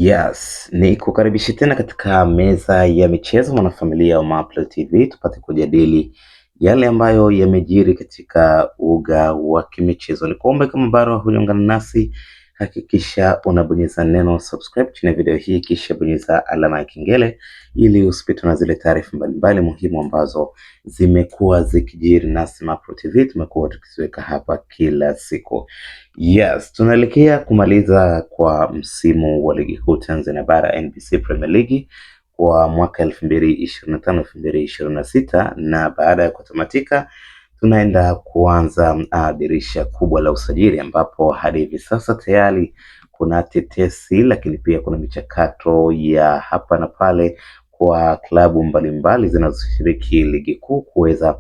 Yes, ni kukaribishi tena katika meza ya michezo mwanafamilia wa Mapro TV, tupate kujadili yale ambayo yamejiri katika uga wa kimichezo. Ni kuombe kama bado hujaungana nasi, hakikisha unabonyeza neno subscribe chini ya video hii, kisha bonyeza alama ya kengele ili usipitwe na zile taarifa mbalimbali muhimu ambazo zimekuwa zikijiri nasi Mapro TV tumekuwa tukiziweka hapa kila siku. Yes, tunaelekea kumaliza kwa msimu wa ligi kuu Tanzania bara NBC Premier League kwa mwaka 2025 2026, na baada ya kutamatika tunaenda kuanza dirisha kubwa la usajili, ambapo hadi hivi sasa tayari kuna tetesi, lakini pia kuna michakato ya hapa na pale kwa klabu mbalimbali zinazoshiriki ligi kuu kuweza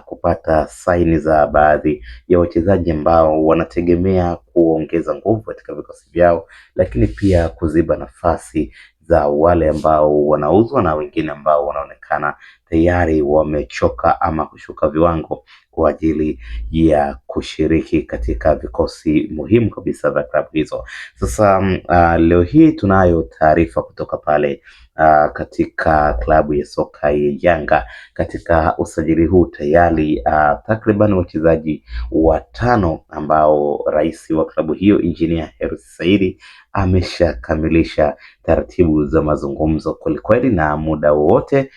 kupata saini za baadhi ya wachezaji ambao wanategemea kuongeza nguvu katika vikosi vyao, lakini pia kuziba nafasi za wale ambao wanauzwa na wengine ambao wanaonekana tayari wamechoka ama kushuka viwango kwa ajili ya kushiriki katika vikosi muhimu kabisa vya klabu hizo. Sasa leo hii tunayo taarifa kutoka pale katika klabu ya soka ya Yanga. Katika usajili huu tayari takriban wachezaji watano ambao rais wa klabu hiyo Engineer Hersi Said ameshakamilisha taratibu za mazungumzo kwelikweli, na muda wowote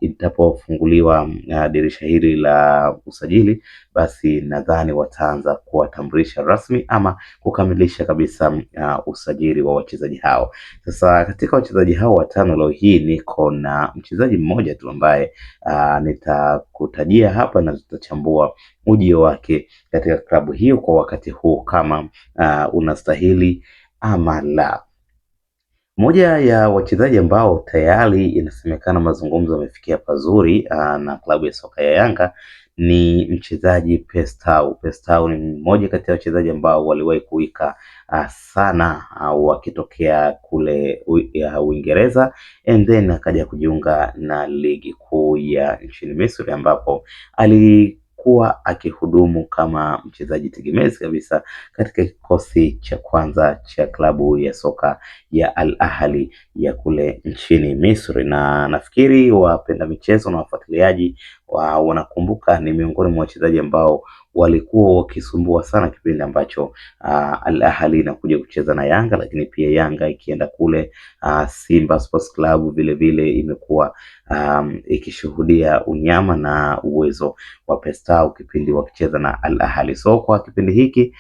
itapofunguliwa dirisha hili la usajili, basi nadhani wataanza kuwatambulisha rasmi ama kukamilisha kabisa usajili wa wachezaji hao. Sasa katika wachezaji hao watano, leo hii niko na mchezaji mmoja tu ambaye nitakutajia hapa na tutachambua ujio wake katika klabu hiyo kwa wakati huu kama unastahili ama la. Moja ya wachezaji ambao tayari inasemekana mazungumzo yamefikia pazuri na klabu ya soka ya Yanga ni mchezaji Pestau. Pestau ni mmoja kati ya wachezaji ambao waliwahi kuika sana wakitokea kule Uingereza, and then akaja kujiunga na ligi kuu ya nchini Misri, ambapo alikuwa akihudumu kama mchezaji tegemezi kabisa katika kikosi cha kwanza cha klabu ya soka ya Al Ahly ya kule nchini Misri, na nafikiri wapenda michezo na wafuatiliaji wanakumbuka ni miongoni mwa wachezaji ambao walikuwa wakisumbua sana kipindi ambacho Al Ahly inakuja kucheza na Yanga, lakini pia Yanga ikienda kule Simba Sports Club vile vile imekuwa ikishuhudia unyama na uwezo wa Pestau kipindi wakicheza na Al Ahly. So kwa kipindi hiki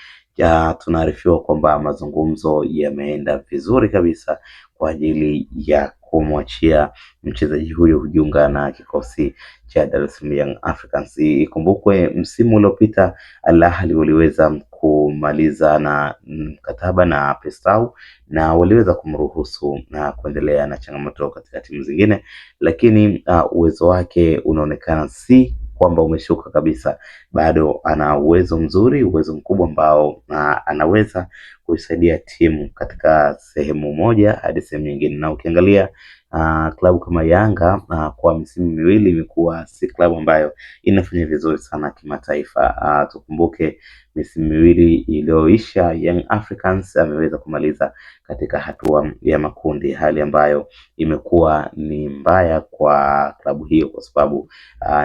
tunaarifiwa kwamba mazungumzo yameenda vizuri kabisa kwa ajili ya kumwachia mchezaji huyo kujiunga na kikosi cha Dar es Salaam Young Africans. Ikumbukwe msimu uliopita Al Ahly waliweza kumaliza na mkataba na Pestau na waliweza kumruhusu na kuendelea na changamoto katika timu zingine, lakini uwezo wake unaonekana si kwamba umeshuka kabisa, bado ana uwezo mzuri, uwezo mkubwa ambao anaweza kuisaidia timu katika sehemu moja hadi sehemu nyingine. Na ukiangalia klabu kama Yanga kwa misimu miwili imekuwa si klabu ambayo inafanya vizuri sana kimataifa. Tukumbuke misimu miwili iliyoisha Young Africans ameweza kumaliza katika hatua ya makundi, hali ambayo imekuwa ni mbaya kwa klabu hiyo kwa sababu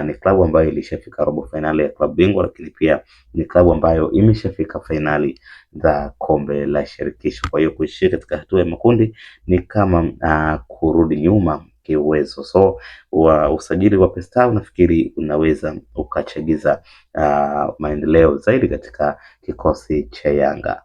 ni klabu ambayo ilishafika robo finali ya klabu bingwa, lakini pia ni klabu ambayo imeshafika finali za kombe la shirikisho. Kwa hiyo kuishia katika hatua ya makundi ni kama kurudi nyuma kiuwezo. So usajili wa Pestau nafikiri unaweza ukachagiza maendeleo zaidi katika kikosi cha Yanga.